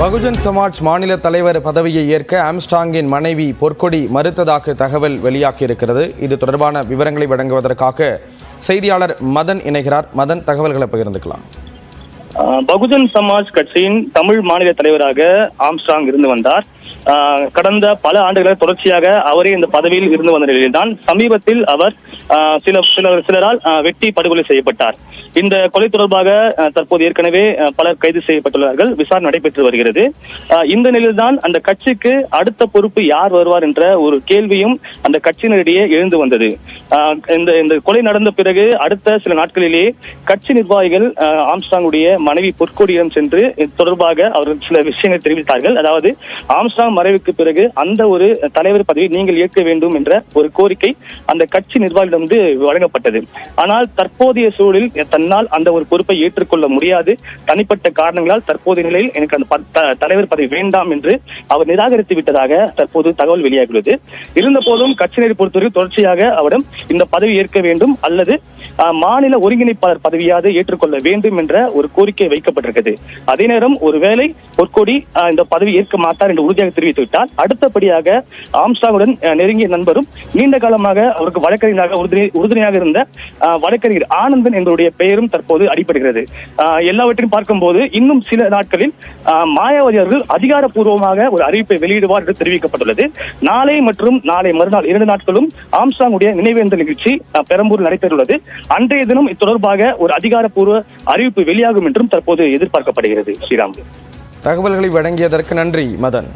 பகுஜன் சமாஜ் மாநில தலைவர் பதவியை ஏற்க ஆம்ஸ்ட்ராங்கின் மனைவி பொற்கொடி மறுத்ததாக தகவல் வெளியாகியிருக்கிறது. இது தொடர்பான விவரங்களை வழங்குவதற்காக செய்தியாளர் மதன் இணைகிறார். மதன், தகவல்களை பகிர்ந்துக்கலாம். பகுஜன் சமாஜ் கட்சியின் தமிழ் மாநில தலைவராக ஆம்ஸ்ட்ராங் இருந்து வந்தார். கடந்த பல ஆண்டுகளாக தொடர்ச்சியாக அவரே இந்த பதவியில் இருந்து வந்த நிலையில்தான் சமீபத்தில் அவர் சிலரால் வெட்டி படுகொலை செய்யப்பட்டார். இந்த கொலை தொடர்பாக தற்போது ஏற்கனவே பலர் கைது செய்யப்பட்டுள்ளார்கள். விசாரணை நடைபெற்று வருகிறது. இந்த நிலையில்தான் அந்த கட்சிக்கு அடுத்த பொறுப்பு யார் வருவார் என்ற ஒரு கேள்வியும் அந்த கட்சியினரிடையே எழுந்து வந்தது. இந்த கொலை நடந்த பிறகு அடுத்த சில நாட்களிலேயே கட்சி நிர்வாகிகள் ஆம்ஸ்ட்ராங்குடைய மனைவி பொற்கொடியிடம் சென்று தொடர்பாக அவர்கள் சில விஷயங்களை தெரிவித்தார்கள். அதாவது ஆம்ஸ்ட்ராங் மறைவுக்கு பிறகு அந்த ஒரு தலைவர் பதவியை நீங்கள் ஏற்க வேண்டும் என்ற ஒரு கோரிக்கை அந்த கட்சி நிர்வாகிகளிடம் வழங்கப்பட்டது. ஆனால் தற்போதைய சூழலில் தன்னால் அந்த ஒரு பொறுப்பை ஏற்றுக்கொள்ள முடியாது, தனிப்பட்ட காரணங்களால் தற்போதைய நிலையில் எனக்கு அந்த தலைவர் பதவி வேண்டாம் என்று அவர் நிராகரித்து விட்டதாக தற்போது தகவல் வெளியாகியுள்ளது. இருந்த போதும் கட்சியினரை பொறுத்தவரை தொடர்ச்சியாக அவரிடம் இந்த பதவி ஏற்க வேண்டும் அல்லது மாநில ஒருங்கிணைப்பாளர் பதவியாவது ஏற்றுக்கொள்ள வேண்டும் என்ற ஒரு கோரிக்கை வைக்கப்பட்டிருக்கிறது. அதே நேரம் ஒருவேளை பொற்கொடி இந்த பதவி ஏற்க மாட்டார் என்று உறுதியாக தெரிவித்துவிட்டால் அடுத்தபடியாக ஆம்ஸ்ட்ராங்குடன் நெருங்கிய நண்பரும் நீண்ட காலமாக அவருக்கு வழக்கறிஞராக உறுதுணையாக இருந்த வழக்கறிஞர் ஆனந்தன் என்பவருடைய பெயரும் தற்போது அடிபடுகிறது. எல்லாவற்றையும் பார்க்கும்போது இன்னும் சில நாட்களில் மாயாவதி அவர்கள் அதிகாரப்பூர்வமாக ஒரு அறிவிப்பை வெளியிடுவார் என்று தெரிவிக்கப்பட்டுள்ளது. நாளை மற்றும் நாளை மறுநாள் 2 நாட்களும் ஆம்ஸ்ட்ராங்குடைய நினைவேந்தல் நிகழ்ச்சி பெரம்பூரில் நடைபெற்றுள்ளது. அன்றைய தினம் இது தொடர்பாக ஒரு அதிகாரப்பூர்வ அறிவிப்பு வெளியாகும் என்றும் தற்போது எதிர்பார்க்கப்படுகிறது. ஸ்ரீராம், தகவல்களை வழங்கியதற்கு நன்றி மதன்.